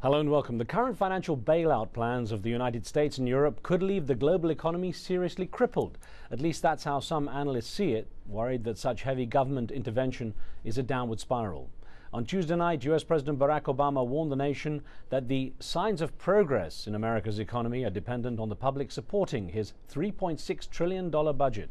Hello and welcome. The current financial bailout plans of the United States and Europe could leave the global economy seriously crippled. At least that's how some analysts see it, worried that such heavy government intervention is a downward spiral. On Tuesday night, US President Barack Obama warned the nation that the signs of progress in America's economy are dependent on the public supporting his $3.6 trillion budget.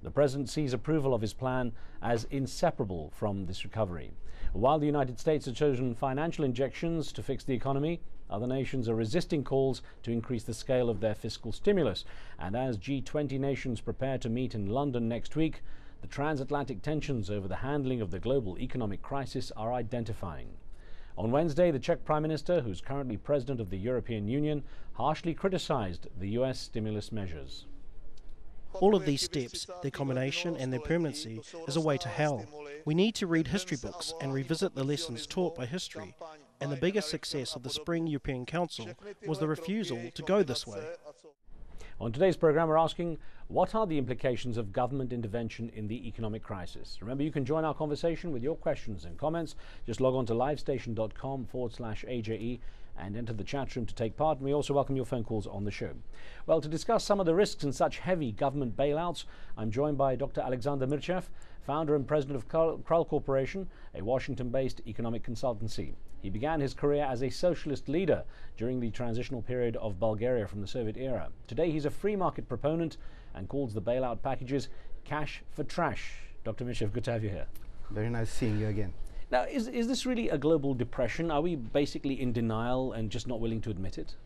The president sees approval of his plan as inseparable from this recovery. While the United States has chosen financial injections to fix the economy, other nations are resisting calls to increase the scale of their fiscal stimulus. And as G20 nations prepare to meet in London next week, the transatlantic tensions over the handling of the global economic crisis are intensifying. On Wednesday, the Czech Prime Minister, who's currently President of the European Union, harshly criticized the US stimulus measures. All of these steps, their combination and their permanency, is a way to hell. We need to read history books and revisit the lessons taught by history. And the biggest success of the Spring European Council was the refusal to go this way. On today's program, we're asking, what are the implications of government intervention in the economic crisis? Remember, you can join our conversation with your questions and comments. Just log on to livestation.com/AJE and enter the chat room to take part. And we also welcome your phone calls on the show. Well, to discuss some of the risks in such heavy government bailouts, I'm joined by Dr. Alexander Mirchev, founder and president of Krull Corporation, a Washington-based economic consultancy. He began his career as a socialist leader during the transitional period of Bulgaria from the Soviet era. Today, he's a free market proponent and calls the bailout packages cash for trash. Dr. Mirchev, good to have you here. Very nice seeing you again. Now, is this really a global depression? Are we basically in denial and just not willing to admit it?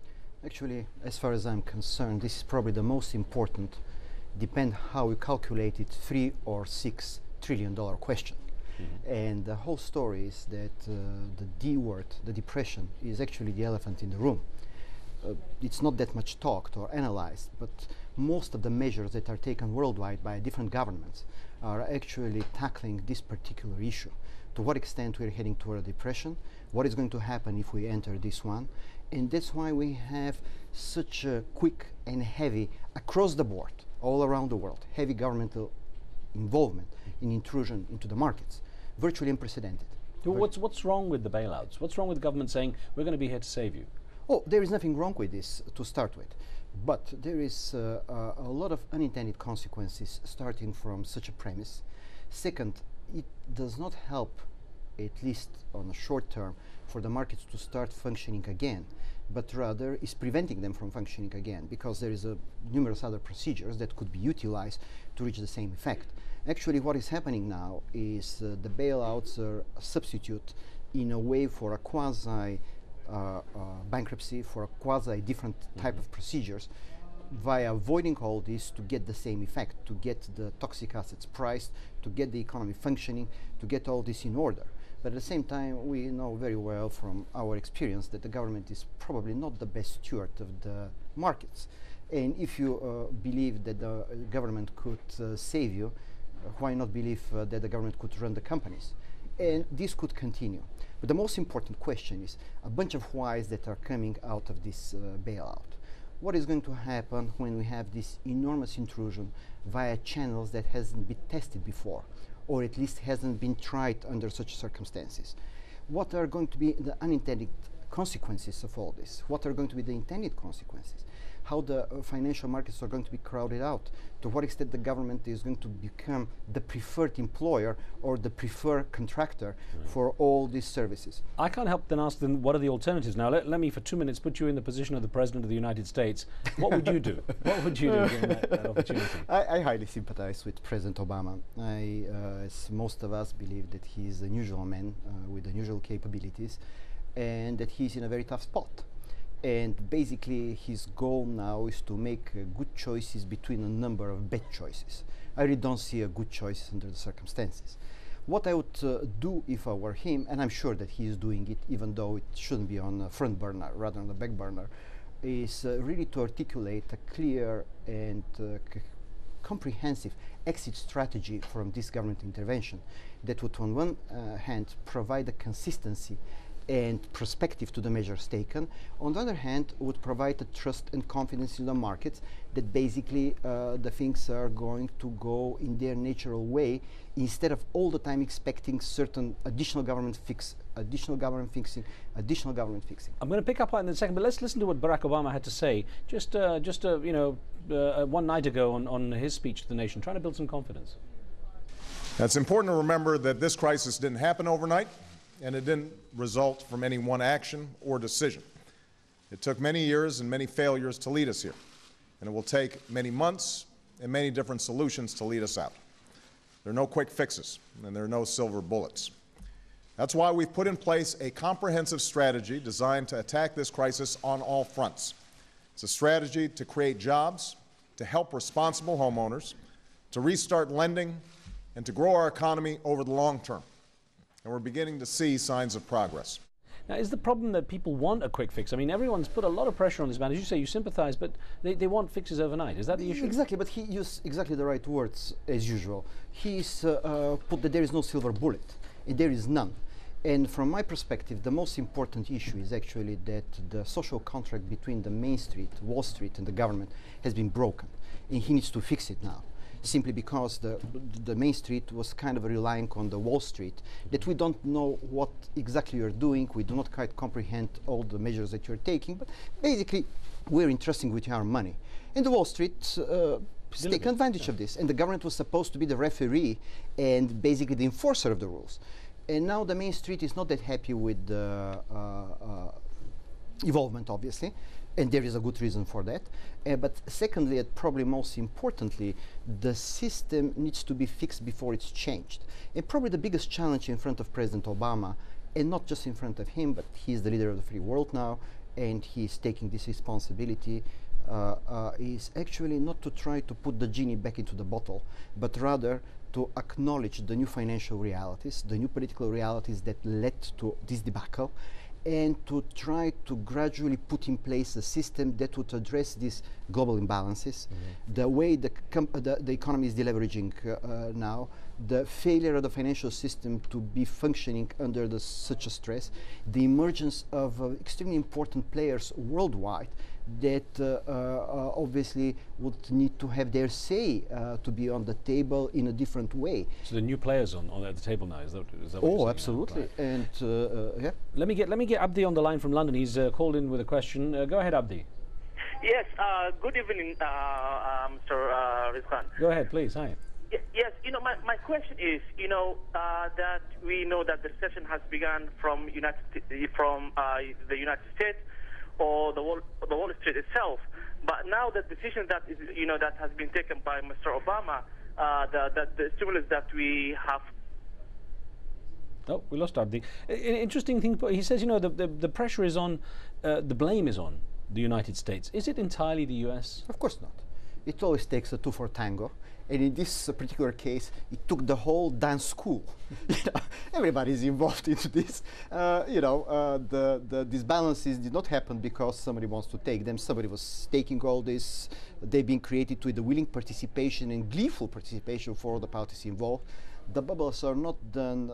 Actually, as far as I'm concerned, this is probably the most important, depend how you calculate it, $3 or $6 trillion question. And the whole story is that the D word, the depression, is actually the elephant in the room. It's not that much talked or analyzed, but most of the measures that are taken worldwide by different governments are actually tackling this particular issue. To what extent we're heading toward a depression, what is going to happen if we enter this one, and that's why we have such a quick and heavy, across the board, all around the world, heavy governmental involvement in intrusion into the markets, virtually unprecedented. What's wrong with the bailouts? What's wrong with the government saying, we're going to be here to save you? Oh, there is nothing wrong with this to start with, but there is a lot of unintended consequences starting from such a premise. Second, it does not help, at least on a short term, for the markets to start functioning again, but rather is preventing them from functioning again, because there is numerous other procedures that could be utilized to reach the same effect. Actually, what is happening now is the bailouts are a substitute in a way for a quasi bankruptcy, for a quasi different type of procedures, via avoiding all this to get the same effect, to get the toxic assets priced, to get the economy functioning, to get all this in order. But at the same time, we know very well from our experience that the government is probably not the best steward of the markets. And if you believe that the government could save you, why not believe that the government could run the companies? And this could continue. But the most important question is a bunch of whys that are coming out of this bailout. What is going to happen when we have this enormous intrusion via channels that hasn't been tested before, or at least hasn't been tried under such circumstances? What are going to be the unintended consequences of all this? What are going to be the intended consequences? How the financial markets are going to be crowded out? To what extent the government is going to become the preferred employer or the preferred contractor for all these services? I can't help then ask them, what are the alternatives? Now, let me for 2 minutes put you in the position of the President of the United States. What would you do? What would you do during that opportunity? I highly sympathize with President Obama. As most of us believe that he is an unusual man with unusual capabilities, and that he's in a very tough spot. And basically his goal now is to make good choices between a number of bad choices. I really don't see a good choice under the circumstances. What I would do if I were him, and I'm sure that he is doing it even though it shouldn't be on the front burner, rather on the back burner, is really to articulate a clear and comprehensive exit strategy from this government intervention that would on one hand provide a consistency and perspective to the measures taken. On the other hand, would provide a trust and confidence in the markets that basically the things are going to go in their natural way, instead of all the time expecting certain additional government fixing. I'm going to pick up on that in a second, but let's listen to what Barack Obama had to say just one night ago on his speech to the nation, trying to build some confidence. It's important to remember that this crisis didn't happen overnight, and it didn't result from any one action or decision. It took many years and many failures to lead us here, and it will take many months and many different solutions to lead us out. There are no quick fixes, and there are no silver bullets. That's why we've put in place a comprehensive strategy designed to attack this crisis on all fronts. It's a strategy to create jobs, to help responsible homeowners, to restart lending, and to grow our economy over the long term. And we're beginning to see signs of progress. Now, is the problem that people want a quick fix? I mean, everyone's put a lot of pressure on this man. As you say, you sympathize, but they want fixes overnight. Is that the issue? Exactly, but he used exactly the right words, as usual. He's put that there is no silver bullet, and there is none. And from my perspective, the most important issue is actually that the social contract between the Main Street, Wall Street, and the government has been broken, and he needs to fix it now. Simply because the Main Street was kind of relying on the Wall Street, that we don't know what exactly you're doing, we do not quite comprehend all the measures that you're taking, but basically we're entrusting with our money. And the Wall Street taken advantage of this, and the government was supposed to be the referee and basically the enforcer of the rules. And now the Main Street is not that happy with the involvement, obviously, and there is a good reason for that. But secondly, and probably most importantly, the system needs to be fixed before it's changed. And probably the biggest challenge in front of President Obama, and not just in front of him, but he's the leader of the free world now, and he's taking this responsibility, is actually not to try to put the genie back into the bottle, but rather to acknowledge the new financial realities, the new political realities that led to this debacle, and to try to gradually put in place a system that would address these global imbalances, the way the economy is deleveraging now, the failure of the financial system to be functioning under such a stress, the emergence of extremely important players worldwide that obviously would need to have their say to be on the table in a different way. So the new players on at the table now, is that what Oh, you're absolutely. saying? Right. And yeah. Let me get Abdi on the line from London. He's called in with a question. Go ahead, Abdi. Yes, good evening, Mr. Riz Khan. Go ahead, please. Hi. Yes, my question is, that we know that the recession has begun from the United States or the Wall Street itself, but now the decision that is, that has been taken by Mr. Obama, the stimulus that we have. Oh, we lost Abdi. Interesting thing. He says, the pressure is on, the blame is on the United States. Is it entirely the U.S.? Of course not. It always takes a two for tango. And in this particular case, it took the whole dance school. Everybody is involved into this. The disbalances did not happen because somebody wants to take them. Somebody was taking all this. They've been created with the willing participation and gleeful participation for all the parties involved. The bubbles are not done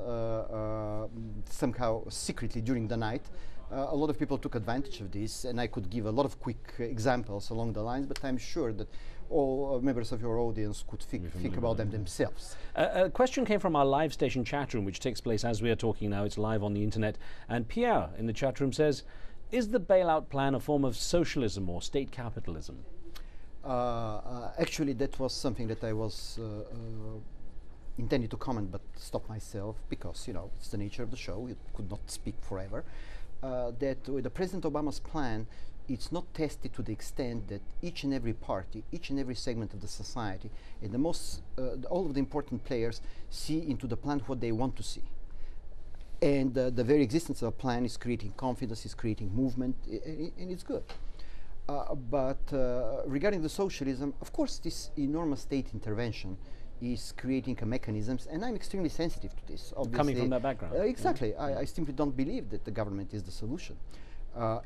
somehow secretly during the night. A lot of people took advantage of this, and I could give a lot of quick examples along the lines, but I'm sure that all members of your audience could think about them themselves. A question came from our live station chat room, which takes place as we are talking now. It's live on the internet. And Pierre in the chat room says, is the bailout plan a form of socialism or state capitalism? Actually, that was something that I was intended to comment, but stopped myself because, it's the nature of the show. You could not speak forever. That with the President Obama's plan, it's not tested to the extent that each and every party, each and every segment of the society, and all of the important players see into the plan what they want to see. And the very existence of a plan is creating confidence, is creating movement, and it's good. But regarding the socialism, of course, this enormous state intervention is creating mechanisms, and I'm extremely sensitive to this. Obviously, coming from that background. Exactly. I simply don't believe that the government is the solution.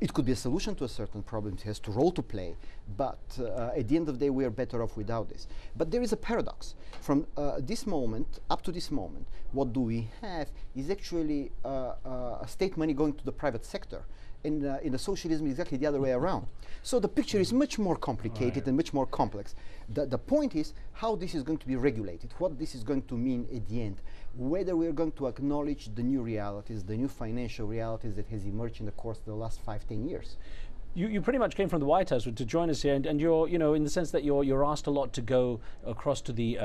It could be a solution to a certain problem. It has a role to play, but at the end of the day, we are better off without this. But there is a paradox. From this moment up to this moment, what do we have is actually state money going to the private sector. In the socialism, exactly the other way around. So the picture is much more complicated and much more complex. The point is how this is going to be regulated, what this is going to mean at the end, whether we are going to acknowledge the new realities, the new financial realities that has emerged in the course of the last 5-10 years. You pretty much came from the White House to join us here, and you're, you know, in the sense that you're asked a lot to go across to the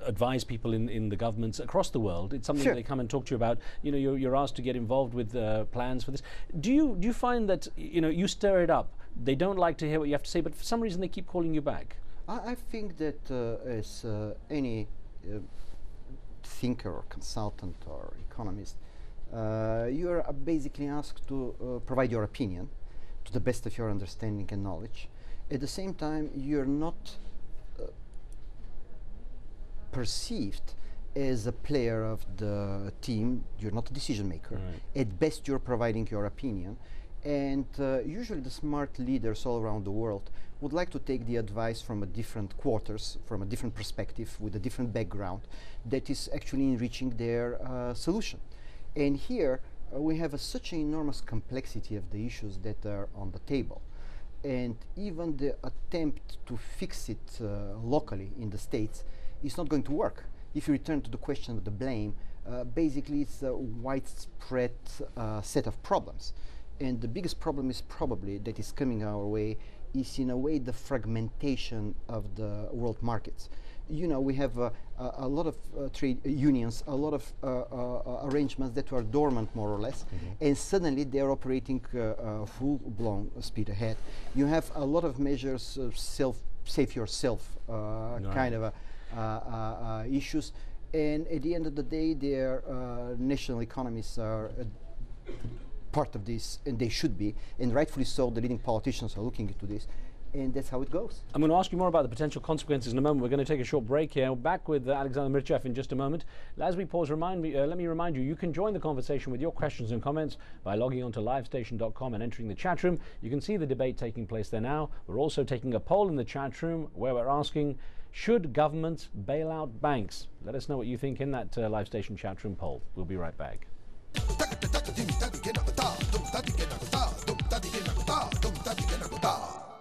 advise people in the governments across the world. It's something they come and talk to you about. You know, you're asked to get involved with plans for this. Do you find that, you know, you stir it up? They don't like to hear what you have to say, but for some reason they keep calling you back. I think that as any thinker or consultant or economist, you are basically asked to provide your opinion to the best of your understanding and knowledge. At the same time, you're not perceived as a player of the team. You're not a decision maker. Right. At best, you're providing your opinion. And usually the smart leaders all around the world would like to take the advice from a different quarters, from a different perspective, with a different background that is actually enriching their solution. And here we have such an enormous complexity of the issues that are on the table. And even the attempt to fix it locally in the States is not going to work. If you return to the question of the blame, basically it's a widespread set of problems. And the biggest problem is probably that is coming our way is in a way the fragmentation of the world markets. You know, we have a lot of trade unions, a lot of arrangements that were dormant more or less, and suddenly they're operating full-blown speed ahead. You have a lot of measures, save yourself kind of issues, and at the end of the day, their national economies are part of this, and they should be, and rightfully so. The leading politicians are looking into this, and that's how it goes. I'm going to ask you more about the potential consequences in a moment. We're going to take a short break here. We're back with Alexander Mirchev in just a moment. As we pause, let me remind you, you can join the conversation with your questions and comments by logging on to livestation.com and entering the chat room. You can see the debate taking place there now. We're also taking a poll in the chat room where we're asking, should governments bail out banks? Let us know what you think in that Live Station chat room poll. We'll be right back. Dum